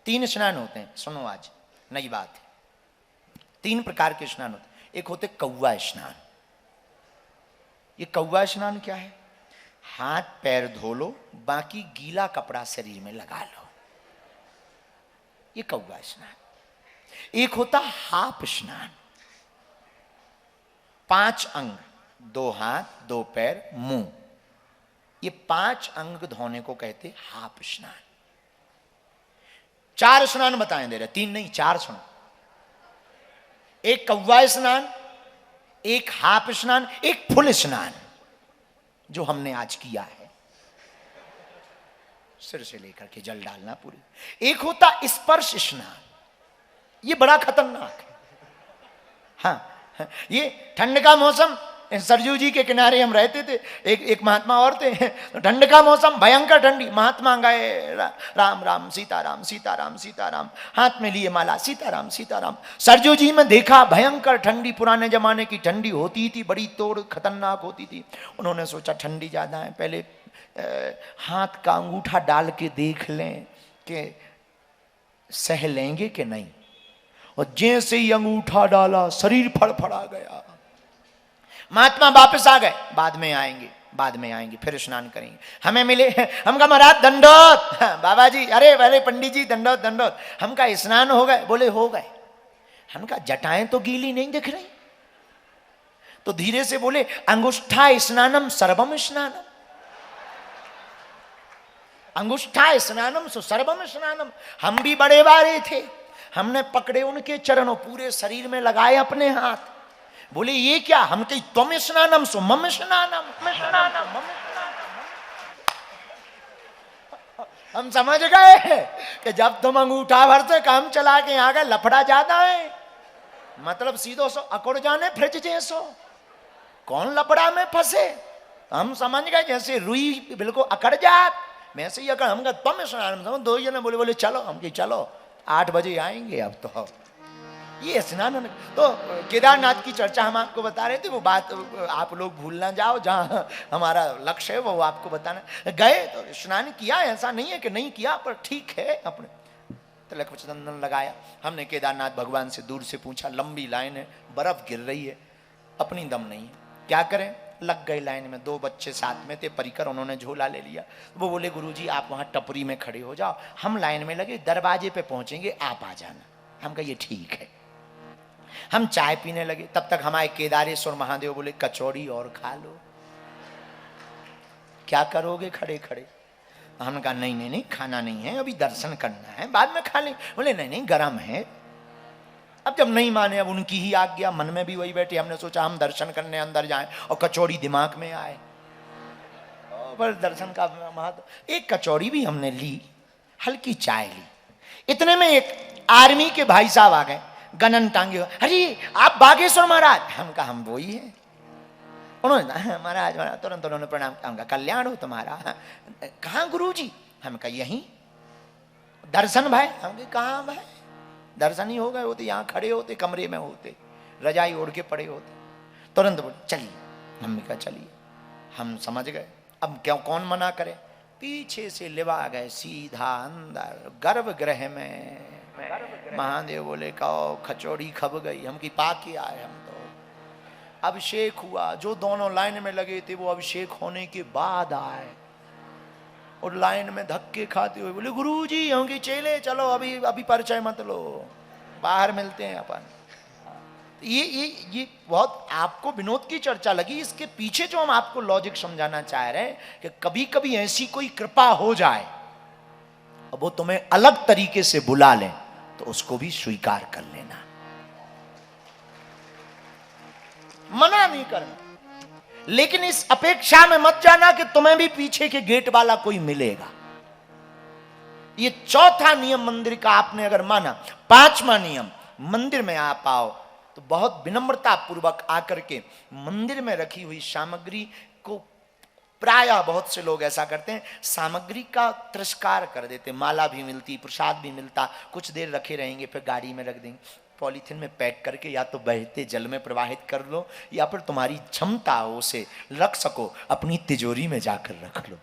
3 स्नान होते हैं, सुनो आज नई बात है। 3 प्रकार के स्नान होते हैं। एक होते कौवा स्नान। ये कौवा स्नान क्या है? हाथ पैर धो लो, बाकी गीला कपड़ा शरीर में लगा लो, ये कौवा स्नान। एक होता हाफ स्नान, 5 अंग, 2 हाथ 2 पैर मुंह, ये 5 अंग धोने को कहते हाफ स्नान। 4 स्नान बताएं दे रहे, 3 नहीं 4 सुनो। एक कौवा स्नान, एक हाफ स्नान, एक फुल स्नान जो हमने आज किया है, सिर से लेकर के जल डालना पूरी। एक होता स्पर्श स्नान, ये बड़ा खतरनाक है। हाँ, ये ठंड का मौसम, सरजू जी के किनारे हम रहते थे, एक महात्मा और थे, तो ठंड का मौसम भयंकर ठंडी, महात्मा गए राम राम सीताराम सीताराम सीताराम, हाथ में लिए माला सीताराम सीताराम। सरजू जी में देखा भयंकर ठंडी, पुराने जमाने की ठंडी होती थी, बड़ी तोड़ खतरनाक होती थी। उन्होंने सोचा ठंडी ज्यादा है, पहले हाथ का अंगूठा डाल के देख लें कि सह लेंगे कि नहीं। और जैसे ही अंगूठा डाला शरीर फड़फड़ा गया। महात्मा वापस आ गए, बाद में आएंगे बाद में आएंगे, फिर स्नान करेंगे। हमें मिले, हम कहा महाराज दंडोत। बाबा जी, अरे पहले पंडित जी दंडोत दंडोत। हम कहा स्नान हो गए? बोले हो गए। हम कहा जटाएं तो गीली नहीं दिख रही। तो धीरे से बोले अंगुष्ठा स्नानम सर्वम स्नानम, अंगुष्ठा स्नानम सो सर्वम स्नानम। हम भी बड़े बारे थे, हमने पकड़े उनके चरणों, पूरे शरीर में लगाए अपने हाथ। बोले ये क्या? हम कही तुम स्नानम सो मम स्नानम, हम समझ गए कि जब तुम अंगूठा भर से काम चला के आ गए, लफड़ा ज्यादा है, मतलब सीधो सो अकुड़ जाने फ्रिज जैसो, कौन लफड़ा में फंसे। हम समझ गए जैसे रुई बिल्कुल अकड़ जात, वैसे ही अकड़। हम कहा तुम स्नानम, 2 जने बोले बोले चलो। हम कही चलो 8 बजे आएंगे। अब तो ये स्नान, तो केदारनाथ की चर्चा हम आपको बता रहे थे, वो बात आप लोग भूल ना जाओ, जहां हमारा लक्ष्य है वो आपको बताना। गए तो स्नान किया, ऐसा नहीं है कि नहीं किया, पर ठीक है। अपने तिलक चंदन लगाया। हमने केदारनाथ भगवान से दूर से पूछा, लंबी लाइन है, बर्फ गिर रही है, अपनी दम नहीं है, क्या करें? लग गए लाइन में। 2 बच्चे साथ में थे, परिकर, उन्होंने झोला ले लिया। वो बोले गुरुजी आप वहां टपरी में खड़े हो जाओ, हम लाइन में लगे, दरवाजे पे पहुंचेंगे, आप आ जाना। हम कहा ये ठीक है। हम चाय पीने लगे, तब तक हमारे केदारेश्वर महादेव बोले कचौड़ी और खा लो। क्या करोगे खड़े खड़े? हमने कहा नहीं नहीं नहीं, खाना नहीं है, अभी दर्शन करना है, बाद में खा लें। बोले नहीं नहीं गर्म है। अब जब नहीं माने, अब उनकी ही आज्ञा, मन में भी वही बैठे। हमने सोचा हम दर्शन करने अंदर जाएं और कचौड़ी दिमाग में आए, पर दर्शन का महत्व। एक कचौड़ी भी हमने ली, हल्की चाय ली। इतने में एक आर्मी के भाई साहब आ गए, गनन टांगे, अरे आप बागेश्वर महाराज? हम कहा हम वही है। उन्होंने महाराज महाराज, तुरंत उन्होंने प्रणाम किया, कल्याण हो तुम्हारा। कहाँ गुरुजी? हम कहा यहीं। दर्शन भाई? हम कहा कहाँ भाई, दर्शन ही हो गए होते, यहाँ खड़े होते, कमरे में होते, रजाई ओढ़ के पड़े होते। तुरंत बोले चलिए। हमने कहा चलिए। हम समझ गए अब क्यों, कौन मना करे। पीछे से लिवा गए सीधा अंदर गर्भगृह में। महादेव बोले कहो खचौड़ी खब गई। हम की पाके आए, हम तो अभिषेक हुआ। जो दोनों लाइन में लगे थे वो अभिषेक होने के बाद आए, और लाइन में धक्के खाते हुए बोले गुरुजी हम की चेले चलो, अभी अभी परिचय मत लो, बाहर मिलते हैं अपन। ये बहुत आपको विनोद की चर्चा लगी। इसके पीछे जो हम आपको लॉजिक समझाना चाह रहे हैं कि कभी कभी ऐसी कोई कृपा हो जाए और वो तुम्हें अलग तरीके से बुला ले, तो उसको भी स्वीकार कर लेना, मना नहीं करना। लेकिन इस अपेक्षा में मत जाना कि तुम्हें भी पीछे के गेट वाला कोई मिलेगा। ये चौथा नियम मंदिर का आपने अगर माना। 5वां नियम, मंदिर में आप आओ तो बहुत विनम्रता पूर्वक आकर के मंदिर में रखी हुई सामग्री को, प्रायः बहुत से लोग ऐसा करते हैं, सामग्री का तिरस्कार कर देते। माला भी मिलती, प्रसाद भी मिलता, कुछ देर रखे रहेंगे, फिर गाड़ी में रख देंगे, पॉलीथिन में पैक करके या तो बहते जल में प्रवाहित कर लो, या फिर तुम्हारी क्षमता हो उसे रख सको अपनी तिजोरी में जाकर रख लो।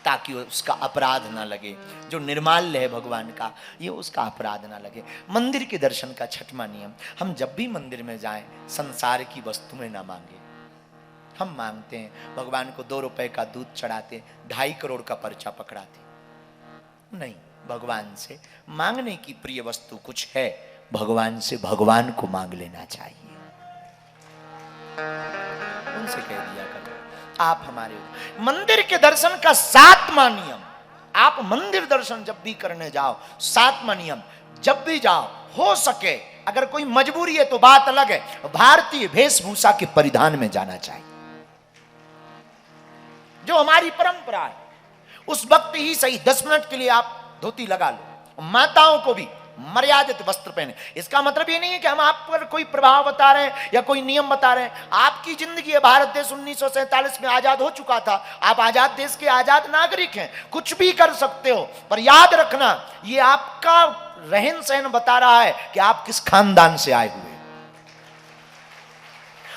ताकि उसका अपराध ना लगे। जो निर्माल्य है भगवान का, ये उसका अपराध ना लगे। मंदिर के दर्शन का छठवां नियम, हम जब भी मंदिर में जाएं संसार की वस्तुएं ना मांगे। हम मांगते हैं भगवान को 2 रुपए का दूध चढ़ाते, 2.5 करोड़ का पर्चा पकड़ाते। नहीं, भगवान से मांगने की प्रिय वस्तु कुछ है, भगवान से भगवान को मांग लेना चाहिए। उनसे कह दिया करो आप हमारे। मंदिर के दर्शन का 7वां नियम, आप मंदिर दर्शन जब भी करने जाओ, 7वां नियम, जब भी जाओ हो सके, अगर कोई मजबूरी है तो बात अलग है, भारतीय वेशभूषा के परिधान में जाना चाहिए। जो हमारी परंपरा है, उस वक्त ही सही 10 मिनट के लिए आप धोती लगा लो। माताओं को भी मर्यादित वस्त्र पहने। इसका मतलब ये नहीं है कि हम आप पर कोई प्रभाव बता रहे हैं या कोई नियम बता रहे हैं। आपकी जिंदगी है, भारत देश 1947 में आजाद हो चुका था, आप आजाद देश के आजाद नागरिक हैं, कुछ भी कर सकते हो, पर याद रखना ये आपका रहन सहन बता रहा है कि आप किस खानदान से आए हुए।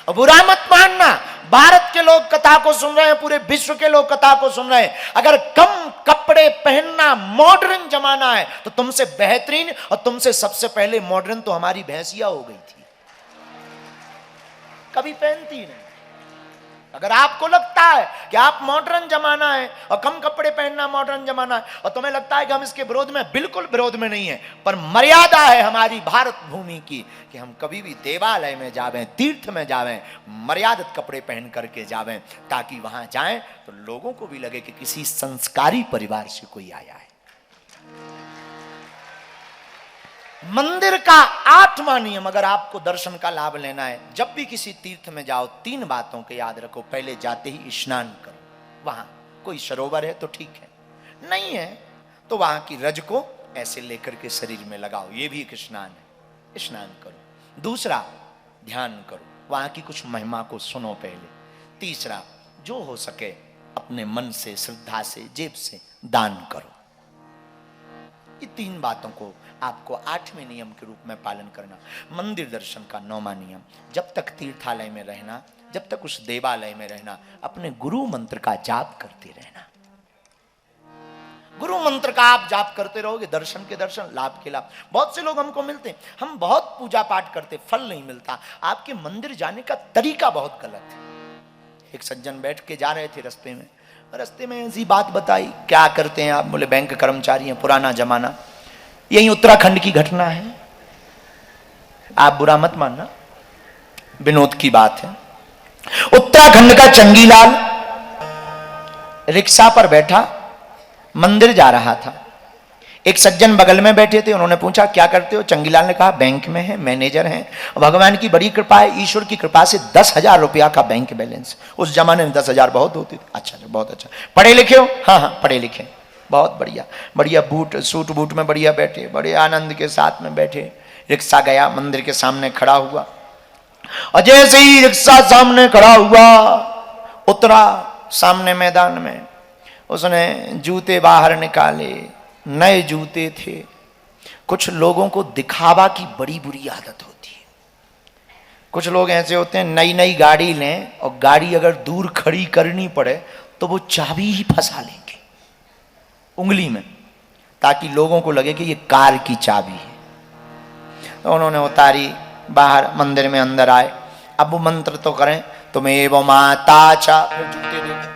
और बुरा मत मानना, भारत के लोग कथा को सुन रहे हैं, पूरे विश्व के लोग कथा को सुन रहे हैं। अगर कम कपड़े पहनना मॉडर्न जमाना है तो तुमसे बेहतरीन और तुमसे सबसे पहले मॉडर्न तो हमारी भैंसिया हो गई थी, कभी पहनती नहीं। अगर आपको लगता है कि आप मॉडर्न जमाना है और कम कपड़े पहनना मॉडर्न जमाना है, और तुम्हें लगता है कि हम इसके विरोध में, बिल्कुल विरोध में नहीं है, पर मर्यादा है हमारी भारत भूमि की कि हम कभी भी देवालय में जावें, तीर्थ में जावें, मर्यादित कपड़े पहन करके जावें, ताकि वहां जाएं तो लोगों को भी लगे कि किसी संस्कारी परिवार से कोई आया है। मंदिर का 8वां नियम, अगर आपको दर्शन का लाभ लेना है, जब भी किसी तीर्थ में जाओ 3 बातों के याद रखो। पहले जाते ही स्नान करो, वहां कोई सरोवर है तो ठीक है, नहीं है तो वहां की रज को ऐसे लेकर के शरीर में लगाओ, ये भी एक स्नान है, स्नान करो। दूसरा, ध्यान करो, वहां की कुछ महिमा को सुनो पहले। तीसरा, जो हो सके अपने मन से, श्रद्धा से, जेब से दान करो। ये 3 बातों को आपको 8वें नियम के रूप में पालन करना। मंदिर दर्शन का 9वां नियम, जब तक तीर्थालय में रहना, जब तक उस देवालय में रहना, अपने गुरु मंत्र का जाप करते रहना। गुरु मंत्र का आप जाप करते रहोगे, दर्शन के दर्शन, लाभ के लाभ। बहुत से लोग हमको मिलते हैं, हम बहुत पूजा पाठ करते, फल नहीं मिलता। आपके मंदिर जाने का तरीका बहुत गलत है। एक सज्जन बैठ के जा रहे थे रास्ते में ऐसी बात बताई, क्या करते हैं आप? बोले बैंक कर्मचारी हैं, पुराना जमाना। यही उत्तराखंड की घटना है, आप बुरा मत मानना, विनोद की बात है। उत्तराखंड का चंगीलाल रिक्शा पर बैठा मंदिर जा रहा था। एक सज्जन बगल में बैठे थे, उन्होंने पूछा क्या करते हो? चंगीलाल ने कहा बैंक में है, मैनेजर हैं, भगवान की बड़ी कृपा है, ईश्वर की कृपा से 10,000 रुपया का बैंक बैलेंस। उस जमाने में 10,000 बहुत होती थी। अच्छा, बहुत अच्छा। पढ़े लिखे हो? हाँ हाँ पढ़े लिखे। बहुत बढ़िया, बढ़िया बूट, सूट बूट में बढ़िया बैठे, बड़े आनंद के साथ में बैठे। रिक्शा गया, मंदिर के सामने खड़ा हुआ, और जैसे ही रिक्शा सामने खड़ा हुआ, उतरा सामने मैदान में, उसने जूते बाहर निकाले, नए जूते थे। कुछ लोगों को दिखावा की बड़ी बुरी आदत होती है। कुछ लोग ऐसे होते हैं, नई नई गाड़ी लें और गाड़ी अगर दूर खड़ी करनी पड़े तो वो चाबी ही फंसा लेंगे उंगली में, ताकि लोगों को लगे कि ये कार की चाबी है। तो उन्होंने उतारी, बाहर मंदिर में अंदर आए। अब वो मंत्र तो करें, तुम्हें माता चा, फिर जूते देखें,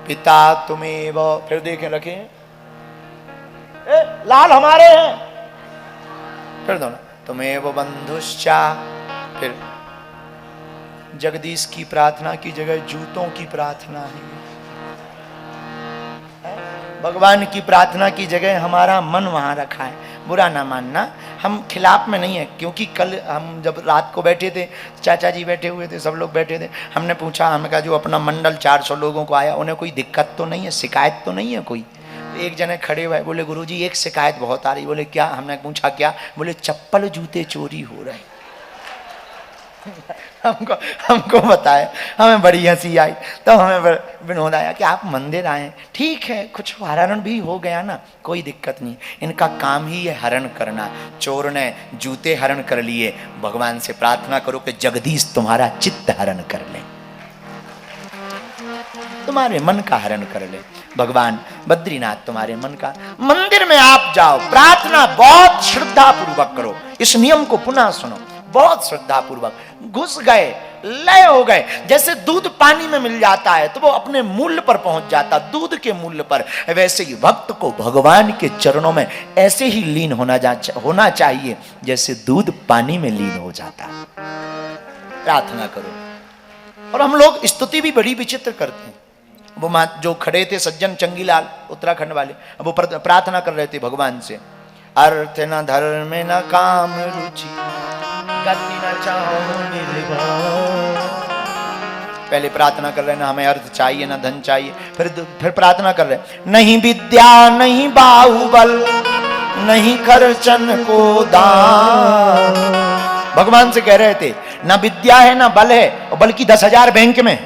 पिता तुम्हें, फिर देखें रखे, लाल हमारे हैं, फिर दोनों तुम्हें वो बंधुश्चा। फिर जगदीश की प्रार्थना की जगह जूतों की प्रार्थना है, भगवान की प्रार्थना की जगह हमारा मन वहां रखा है। बुरा ना मानना, हम खिलाफ में नहीं है, क्योंकि कल हम जब रात को बैठे थे, चाचा जी बैठे हुए थे, सब लोग बैठे थे, हमने पूछा, हमने कहा जो अपना मंडल 400 लोगों को आया, उन्हें कोई दिक्कत तो नहीं है, शिकायत तो नहीं है कोई? एक जने खड़े हुए बोले गुरुजी एक शिकायत बहुत आ रही। बोले क्या? हमने पूछा क्या? बोले चप्पल जूते चोरी हो रहे। हमको बताया, हमें बड़ी हंसी आई। तो हमें विनोद आया कि आप मंदिर आए, ठीक है, कुछ हरण भी हो गया ना, कोई दिक्कत नहीं, इनका काम ही है हरण करना। चोर ने जूते हरण कर लिए, भगवान से प्रार्थना करो कि जगदीश तुम्हारा चित्त हरण कर ले। तुम्हारे मन का हरण कर ले। भगवान बद्रीनाथ तुम्हारे मन का, मंदिर में आप जाओ, प्रार्थना बहुत श्रद्धा पूर्वक करो, इस नियम को पुनः सुनो, बहुत श्रद्धा पूर्वक। घुस गए, लय हो गए, जैसे दूध पानी में मिल जाता है तो वो अपने मूल्य पर पहुंच जाता, दूध के मूल्य पर, वैसे ही भक्त को भगवान के चरणों में ऐसे ही लीन होना चाहिए जैसे दूध पानी में लीन हो जाता। प्रार्थना करो। और हम लोग स्तुति भी बड़ी विचित्र करते हैं। वो जो खड़े थे सज्जन चंगीलाल उत्तराखंड वाले, अब वो प्रार्थना कर रहे थे भगवान से, अर्थ न धर्म न काम रुचि गति न चाहो निर्वाण। पहले प्रार्थना कर रहे हैं ना हमें अर्थ चाहिए ना धन चाहिए, फिर प्रार्थना कर रहे हैं नहीं विद्या नहीं बाहुबल नहीं खर्चन को दान। भगवान से कह रहे थे ना विद्या है ना बल है, और बल्कि 10,000 बैंक में,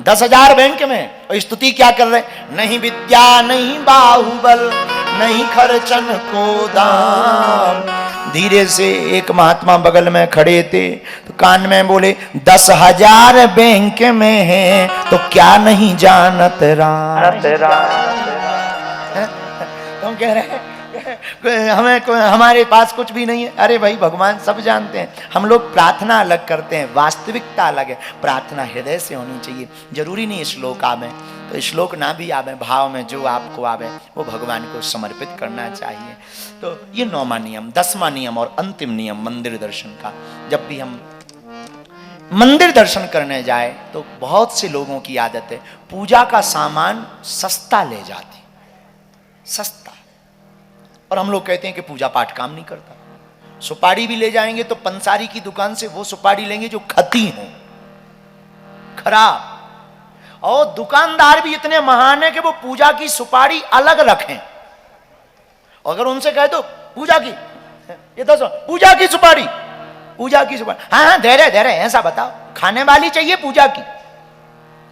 10,000 बैंक में, और स्तुति क्या कर रहे हैं, नहीं विद्या नहीं बाहुबल नहीं खर्चन को दाम। धीरे से एक महात्मा बगल में खड़े थे तो कान में बोले 10,000 बैंक में है तो क्या नहीं जानत राम। तुम कह रहे हैं हमारे पास कुछ भी नहीं है। अरे भाई भगवान सब जानते हैं। हम लोग प्रार्थना अलग करते हैं, वास्तविकता अलग है। प्रार्थना हृदय से होनी चाहिए। जरूरी नहीं श्लोक आवे, तो श्लोक ना भी आवे, भाव में जो आपको आवे वो भगवान को समर्पित करना चाहिए। तो ये 9वां नियम। 10वां नियम और अंतिम नियम मंदिर दर्शन का। जब भी हम मंदिर दर्शन करने जाए तो बहुत से लोगों की आदत है पूजा का सामान सस्ता ले जाते, सस्ता। और हम लोग कहते हैं कि पूजा पाठ काम नहीं करता। सुपारी भी ले जाएंगे तो पंसारी की दुकान से वो सुपारी लेंगे जो खती हो, खराब। और दुकानदार भी इतने महान है कि वो पूजा की सुपारी अलग रखें। अगर उनसे कह दो पूजा की, ये तो पूजा की सुपारी, पूजा की सुपारी, हाँ हाँ दे रहे ऐसा बताओ, खाने वाली चाहिए पूजा की।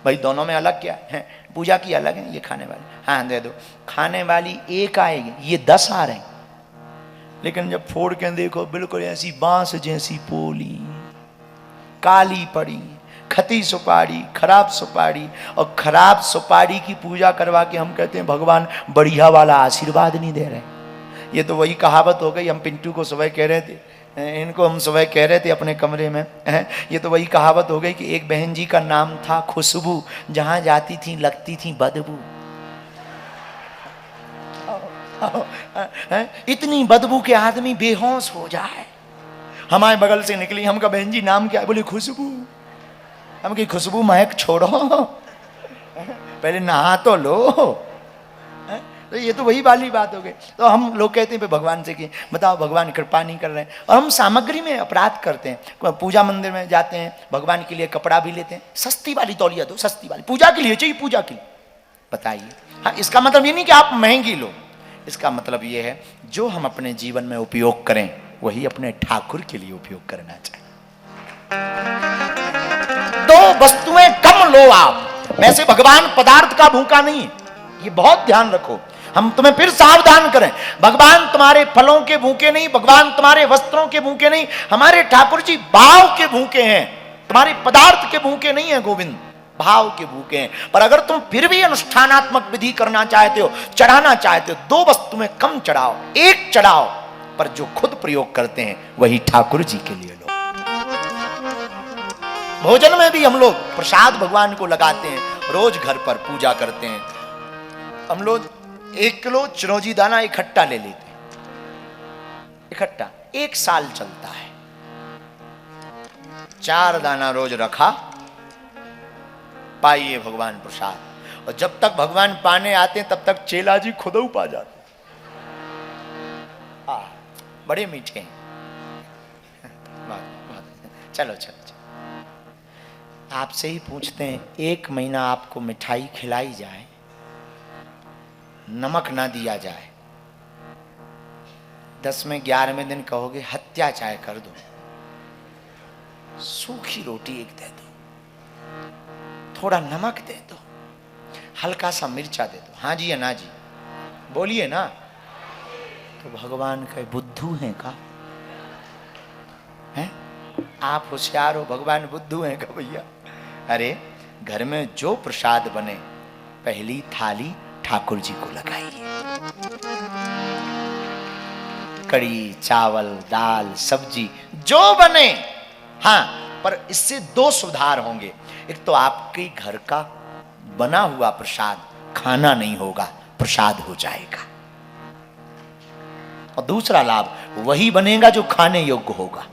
भाई दोनों में अलग क्या है? पूजा की अलग है, ये खाने वाली, हाँ दे दो। खाने वाली एक आएगी, ये 10 आ रहे हैं। लेकिन जब फोड़ के देखो बिल्कुल ऐसी बांस जैसी पोली, काली पड़ी, खती सुपारी, खराब सुपारी। और खराब सुपारी की पूजा करवा के हम कहते हैं भगवान बढ़िया वाला आशीर्वाद नहीं दे रहे। ये तो वही कहावत हो गई। हम पिंटू को सुबह कह रहे थे, इनको हम सुबह कह रहे थे अपने कमरे में, ये तो वही कहावत हो गई कि एक बहन जी का नाम था खुशबू, जहां जाती थी लगती थी बदबू। इतनी बदबू के आदमी बेहोश हो जाए। हमारे बगल से निकली, हम कहा बहन जी नाम क्या है? बोले खुशबू। हम कही खुशबू महक छोड़ो, पहले नहा तो लो। तो ये तो वही वाली बात हो गई। तो हम लोग कहते हैं भगवान से कि बताओ भगवान कृपा नहीं कर रहे हैं। और हम सामग्री में अपराध करते हैं। पूजा मंदिर में जाते हैं, भगवान के लिए कपड़ा भी लेते हैं, सस्ती वाली तौलिया दो, सस्ती वाली, पूजा के लिए चाहिए, पूजा के लिए। बताइए, हाँ इसका मतलब ये नहीं कि आप महंगी लो, इसका मतलब ये है जो हम अपने जीवन में उपयोग करें वही अपने ठाकुर के लिए उपयोग करना चाहिए। 2 वस्तुएं कम लो आप। वैसे भगवान पदार्थ का भूखा नहीं है, ये बहुत ध्यान रखो। हम तुम्हें फिर सावधान करें, भगवान तुम्हारे फलों के भूखे नहीं, भगवान तुम्हारे वस्त्रों के भूखे नहीं, हमारे ठाकुर जी भाव के भूखे हैं। तुम्हारे पदार्थ के भूखे नहीं है गोविंद, भाव के भूखे हैं। पर अगर तुम फिर भी अनुष्ठानात्मक विधि करना चाहते हो, चढ़ाना चाहते हो, 2 वस्तु में कम चढ़ाओ, एक चढ़ाओ, पर जो खुद प्रयोग करते हैं वही ठाकुर जी के लिए लो। भोजन में भी हम लोग प्रसाद भगवान को लगाते हैं, रोज घर पर पूजा करते हैं। हम लोग 1 किलो चिरौंजी दाना इकट्ठा ले लेते हैं, इकट्ठा 1 साल चलता है। 4 दाना रोज रखा, पाइए भगवान प्रसाद। और जब तक भगवान पाने आते हैं तब तक चेला जी खुद पा जाते। बड़े मीठे हैं। चलो चलो चलो, आपसे ही पूछते हैं, 1 महीना आपको मिठाई खिलाई जाए, नमक ना दिया जाए, 10वें 11वें दिन कहोगे हत्या चाहे कर दो, सूखी रोटी एक दे दो, थोड़ा नमक दे दो, हल्का सा मिर्चा दे दो, हाँ जी या ना जी, बोलिए ना। तो भगवान का बुद्धू हैं का? हैं? आप होशियार हो, भगवान बुद्धू हैं का भैया? अरे घर में जो प्रसाद बने पहली थाली ठाकुर जी को लगाइए। कड़ी, चावल, दाल, सब्जी जो बने, हाँ, पर इससे दो सुधार होंगे। एक तो आपके घर का बना हुआ प्रसाद खाना नहीं होगा, प्रसाद हो जाएगा। और दूसरा लाभ वही बनेगा जो खाने योग्य होगा।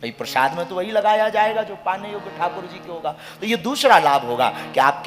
भाई प्रसाद में तो वही लगाया जाएगा जो पाने योग्य ठाकुर जी के होगा। तो ये दूसरा लाभ होगा कि आपके